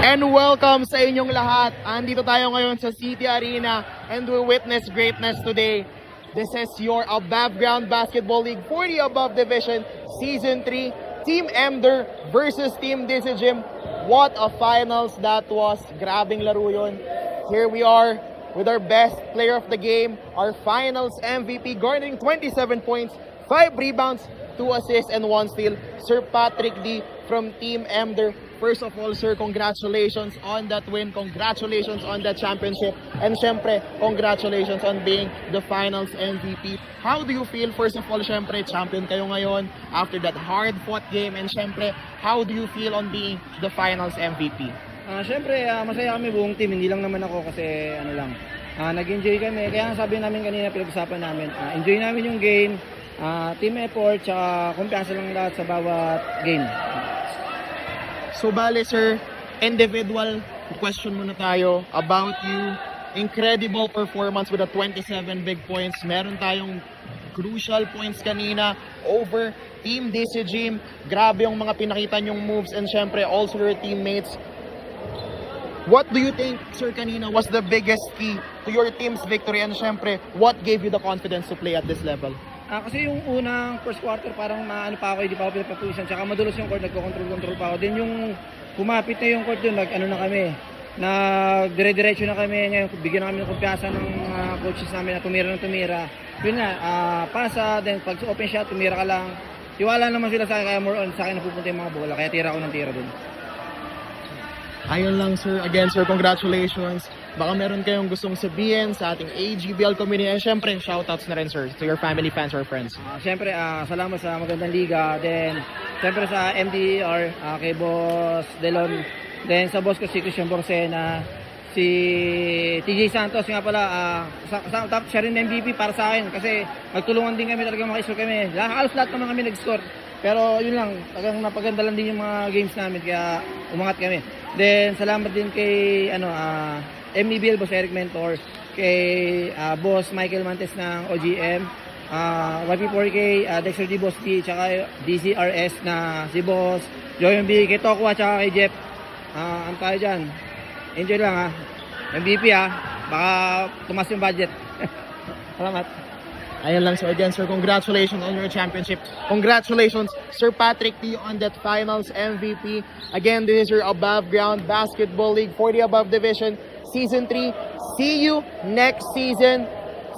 And welcome sa inyong lahat. Andito tayo ngayon sa City Arena and we witness greatness today. This is your Above Ground Basketball League for the Above Division Season 3. Team Emder versus Team Disijim. What a finals that was. Grabing laro yun. Here we are with our best player of the game, our finals MVP, garnering 27 points, 5 rebounds, 2 assists, and 1 steal, Sir Patrick D from Team Emder. First of all, sir, congratulations on that win. Congratulations on that championship. And syempre, congratulations on being the finals MVP. How do you feel? First of all, syempre, champion kayo ngayon after that hard-fought game. And syempre, how do you feel on being the finals MVP? Syempre, masaya kami buong team. Hindi lang naman ako kasi nag-enjoy kami. Kaya sabi namin kanina, pinag-usapan namin, enjoy namin yung game, team effort, tsaka kumpiyansa lang lahat sa bawat game. So bale sir, individual question muna tayo about you. Incredible performance with the 27 big points. Meron tayong crucial points kanina over Team Disijim. Grabe yung mga pinakita nyong moves and syempre also your teammates. What do you think, sir, kanina was the biggest key to your team's victory and syempre, what gave you the confidence to play at this level? Kasi yung unang first quarter parang ano pa ako, hindi pa ako pinapapusan, tsaka madulos yung court, nagko-control pa ako. Then yung kumapit na yung court dun, nag-ano na kami, dire-diretso na kami. Ngayon, bigyan na kami ng kumpiyansa ng coaches namin na tumira. Yun nga, pasa, then pag open shot, tumira ka lang. Tiwala naman sila sa akin, kaya more on sa akin napupunta yung mga bola, kaya tira ako ng tira dun. Ayun lang sir, again sir, congratulations. Baka meron kayong gustong sabihin sa ating AGBL community and syempre shoutouts na rin sir to your family, fans or friends. Syempre, salamat sa magandang liga. Then syempre sa MDR, kay Boss Delon. Then sa boss ko si Christian Borsena, si TJ Santos nga pala, siya rin MVP para sa akin kasi nagtulungan din kami talaga, maka-score kami. Halos lahat naman kami nag-score. Pero yun lang, talagang napaganda lang din yung mga games namin kaya umangat kami. Then salamat din kay MEBL Boss Eric Mentor, kay Boss Michael Mantes ng OGM, YP4K, Dexter D Boss D, tsaka DCRS na si Boss Joy MB, kay Tokwa, tsaka kay Jeff. Ano tayo dyan? Enjoy lang MVP baka tumas yung budget. Salamat. Ayun lang sir, again sir, congratulations on your championship. Congratulations Sir Patrick D on that finals MVP. Again, this is your Above Ground Basketball League for the Above Division Season 3. See you next season.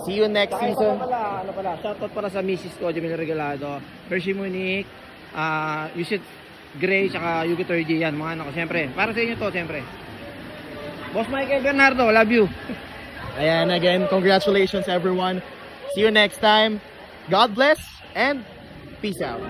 Ano pala, shoutout pala sa Mrs. ko, Jamil Regalado, Hershey Monique, Yusuf Gray, tsaka Yuki Turdi, yan, mga anak ko. Siyempre, para sa inyo to, siyempre. Boss Michael Bernardo, love you. Ayan, again, congratulations everyone. See you next time. God bless and peace out.